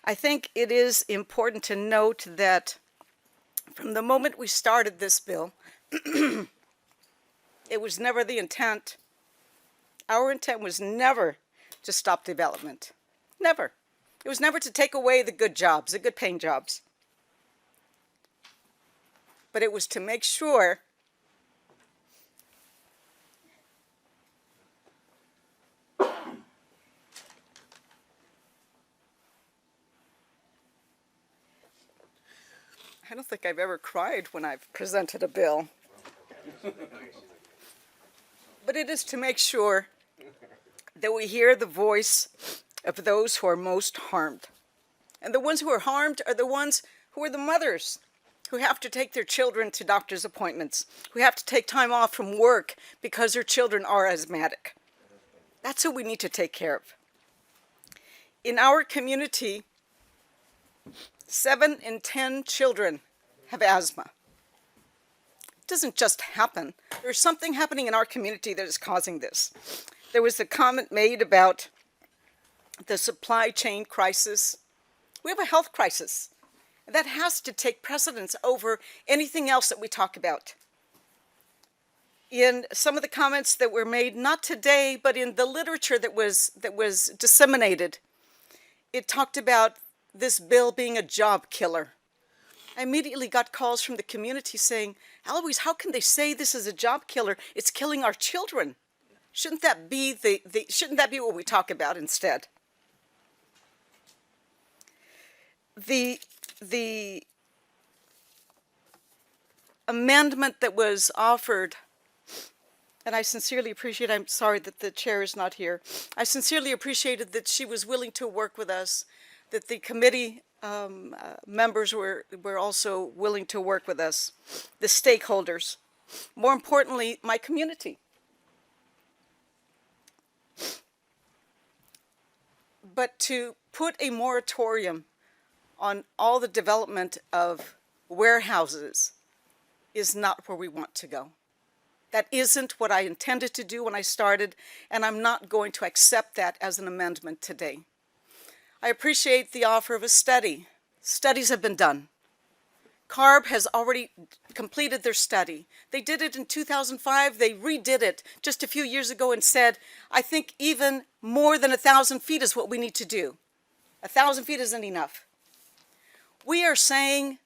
I think it is important to note that from the moment we started this bill, it was never the intent. Our intent was never to stop development. Never. It was never to take away the good jobs, the good paying jobs. But it was to make sure I don't think I've ever cried when I've presented a bill. But it is to make sure that we hear the voice of those who are most harmed. And the ones who are harmed are the ones who are the mothers, who have to take their children to doctor's appointments, who have to take time off from work because their children are asthmatic. That's who we need to take care of. In our community, 7 in 10 children have asthma. It doesn't just happen. There's something happening in our community that is causing this. There was a comment made about the supply chain crisis. We have a health crisis. That has to take precedence over anything else that we talk about. In some of the comments that were made, not today, but in the literature that was disseminated, it talked about this bill being a job killer. I immediately got calls from the community saying, Eloise, how can they say this is a job killer? It's killing our children. Shouldn't that be shouldn't that be what we talk about instead? The amendment that was offered, and I sincerely appreciate, I'm sorry that the chair is not here, I sincerely appreciated that she was willing to work with us, that the committee members were also willing to work with us, the stakeholders, more importantly, my community. But to put a moratorium on all the development of warehouses is not where we want to go. That isn't what I intended to do when I started, and I'm not going to accept that as an amendment today. I appreciate the offer of a study. Studies have been done. CARB has already completed their study. They did it in 2005. They redid it just a few years ago and said, I think even more than 1,000 feet is what we need to do. 1,000 feet isn't enough. We are saying,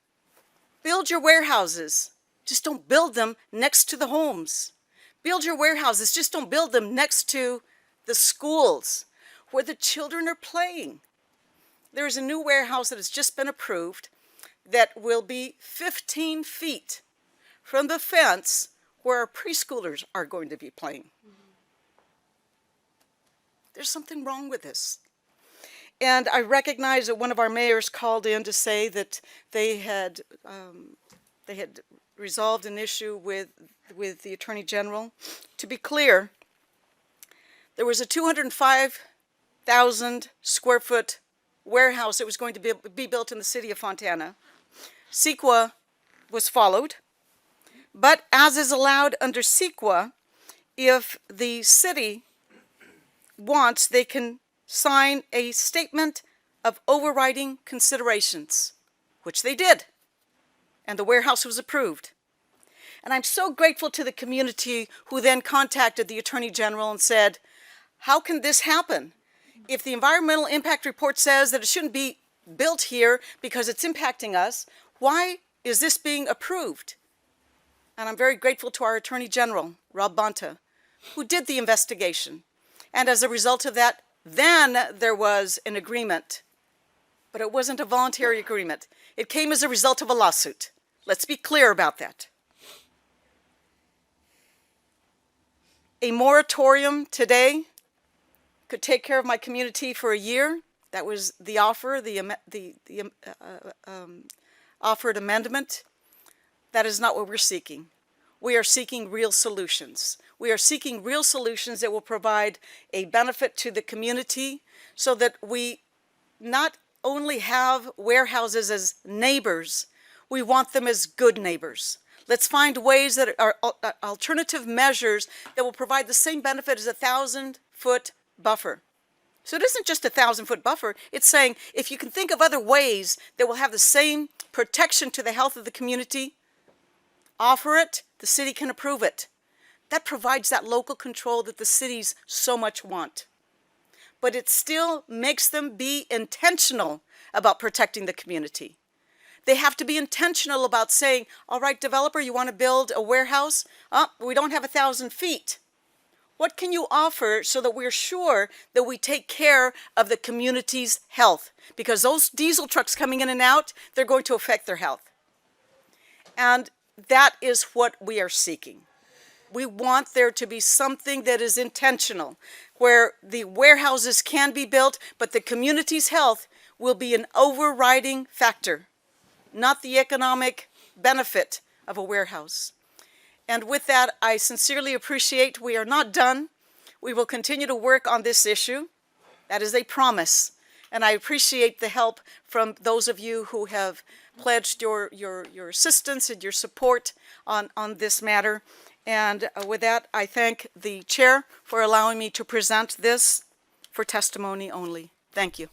build your warehouses. Just don't build them next to the homes. Build your warehouses. Just don't build them next to the schools where the children are playing. There is a new warehouse that has just been approved that will be 15 feet from the fence where our preschoolers are going to be playing. There's something wrong with this. And I recognize that one of our mayors called in to say that they had resolved an issue with the Attorney General. To be clear, there was a 205,000 square foot warehouse that was going to be built in the city of Fontana. CEQA was followed, but as is allowed under CEQA, if the city wants, they can sign a statement of overriding considerations, which they did, and the warehouse was approved. And I'm so grateful to the community who then contacted the Attorney General and said, how can this happen? If the environmental impact report says that it shouldn't be built here because it's impacting us, why is this being approved? And I'm very grateful to our Attorney General, Rob Bonta, who did the investigation. And as a result of that, then there was an agreement. But it wasn't a voluntary agreement. It came as a result of a lawsuit. Let's be clear about that. A moratorium today could take care of my community for a year. That was the offer, the offered amendment. That is not what we're seeking. We are seeking real solutions. We are seeking real solutions that will provide a benefit to the community so that we not only have warehouses as neighbors, we want them as good neighbors. Let's find ways that are alternative measures that will provide the same benefit as a 1,000-foot buffer. So it isn't just a 1,000-foot buffer. It's saying if you can think of other ways that will have the same protection to the health of the community, offer it, the city can approve it. That provides that local control that the cities so much want. But it still makes them be intentional about protecting the community. They have to be intentional about saying, all right, developer, you want to build a warehouse? Oh, we don't have 1,000 feet. What can you offer so that we're sure that we take care of the community's health? Because those diesel trucks coming in and out, they're going to affect their health. And that is what we are seeking. We want there to be something that is intentional, where the warehouses can be built, but the community's health will be an overriding factor, not the economic benefit of a warehouse. And with that, I sincerely appreciate we are not done. We will continue to work on this issue. That is a promise. And I appreciate the help from those of you who have pledged your assistance and your support on this matter. And with that, I thank the chair for allowing me to present this for testimony only. Thank you.